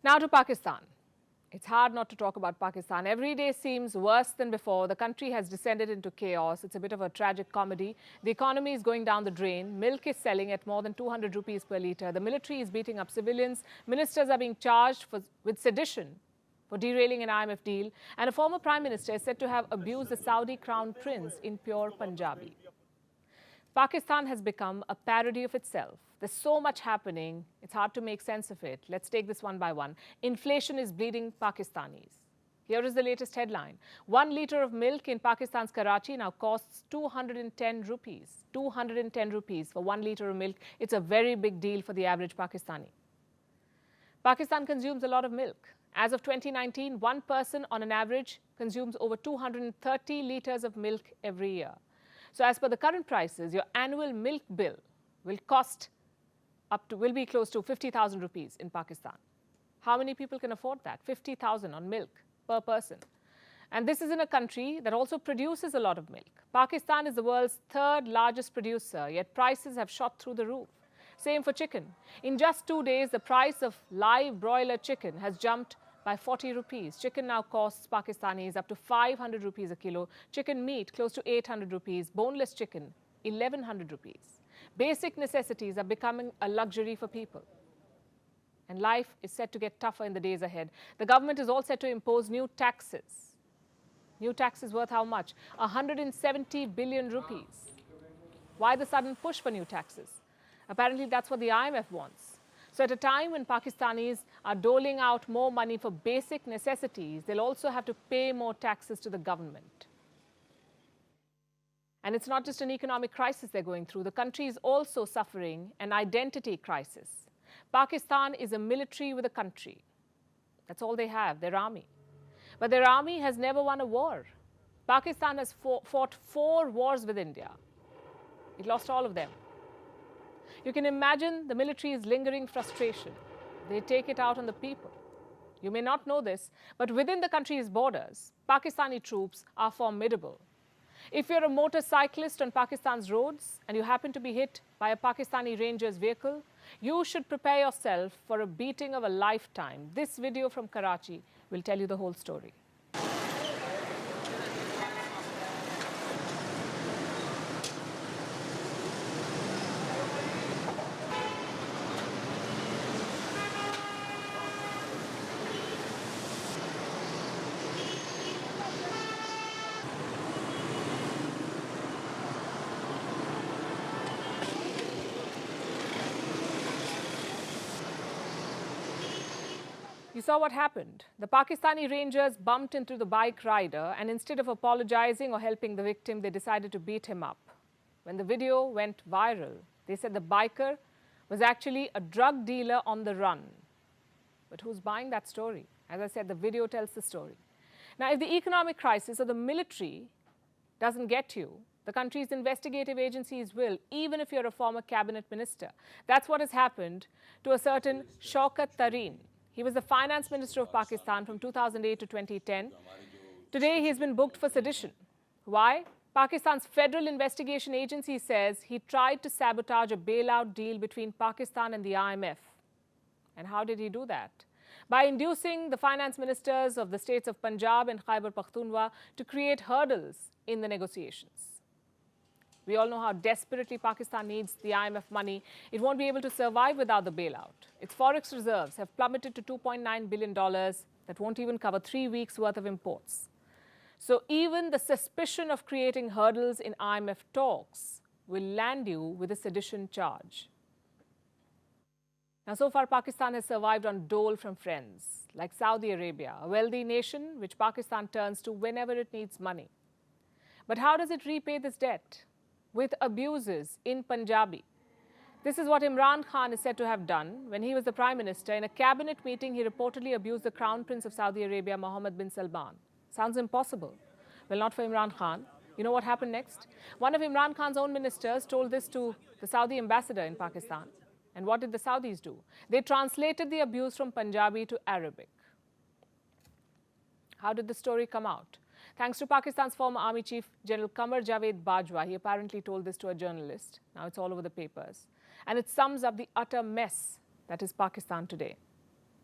Now to Pakistan. It's hard not to talk about Pakistan. Every day seems worse than before. The country has descended into chaos. It's a bit of a tragic comedy. The economy is going down the drain. Milk is selling at more than 200 rupees per litre. The military is beating up civilians. Ministers are being charged with sedition for derailing an IMF deal. And a former prime minister is said to have abused the Saudi crown prince in pure Punjabi. Pakistan has become a parody of itself. There's so much happening, it's hard to make sense of it. Let's take this one by one. Inflation is bleeding Pakistanis. Here is the latest headline. 1 litre of milk in Pakistan's Karachi now costs 210 rupees. 210 rupees for 1 litre of milk. It's a very big deal for the average Pakistani. Pakistan consumes a lot of milk. As of 2019, one person on an average consumes over 230 litres of milk every year. So as per the current prices, your annual milk bill will be close to 50,000 rupees in Pakistan. How many people can afford that? 50,000 on milk per person. And this is in a country that also produces a lot of milk. Pakistan is the world's third largest producer, yet prices have shot through the roof. Same for chicken. In just 2 days, the price of live broiler chicken has jumped by 40 rupees. Chicken now costs Pakistanis up to 500 rupees a kilo. Chicken meat close to 800 rupees. Boneless chicken, 1100 rupees. Basic necessities are becoming a luxury for people. And life is set to get tougher in the days ahead. The government is all set to impose new taxes. New taxes worth how much? 170 billion rupees. Why the sudden push for new taxes? Apparently that's what the IMF wants. So at a time when Pakistanis are doling out more money for basic necessities, they'll also have to pay more taxes to the government. And it's not just an economic crisis they're going through. The country is also suffering an identity crisis. Pakistan is a military with a country. That's all they have, their army. But their army has never won a war. Pakistan has fought 4 wars with India. It lost all of them. You can imagine the military's lingering frustration. They take it out on the people. You may not know this, but within the country's borders, Pakistani troops are formidable. If you're a motorcyclist on Pakistan's roads and you happen to be hit by a Pakistani Ranger's vehicle, you should prepare yourself for a beating of a lifetime. This video from Karachi will tell you the whole story. You saw what happened. The Pakistani Rangers bumped into the bike rider, and instead of apologizing or helping the victim, they decided to beat him up. When the video went viral, they said the biker was actually a drug dealer on the run. But who's buying that story? As I said, the video tells the story. Now, if the economic crisis or the military doesn't get you, the country's investigative agencies will, even if you're a former cabinet minister. That's what has happened to a certain Shaukat Tareen. He was the finance minister of Pakistan from 2008 to 2010. Today, he's been booked for sedition. Why? Pakistan's Federal Investigation Agency says he tried to sabotage a bailout deal between Pakistan and the IMF. And how did he do that? By inducing the finance ministers of the states of Punjab and Khyber Pakhtunkhwa to create hurdles in the negotiations. We all know how desperately Pakistan needs the IMF money. It won't be able to survive without the bailout. Its forex reserves have plummeted to $2.9 billion. That won't even cover 3 weeks' worth of imports. So even the suspicion of creating hurdles in IMF talks will land you with a sedition charge. Now, so far, Pakistan has survived on dole from friends, like Saudi Arabia, a wealthy nation which Pakistan turns to whenever it needs money. But how does it repay this debt? With abuses in Punjabi. This is what Imran Khan is said to have done when he was the prime minister. In a cabinet meeting, he reportedly abused the crown prince of Saudi Arabia, Mohammed bin Salman. Sounds impossible. Well, not for Imran Khan. You know what happened next? One of Imran Khan's own ministers told this to the Saudi ambassador in Pakistan. And what did the Saudis do? They translated the abuse from Punjabi to Arabic. How did the story come out? Thanks to Pakistan's former Army Chief General Qamar Javed Bajwa. He apparently told this to a journalist. Now it's all over the papers. And it sums up the utter mess that is Pakistan today.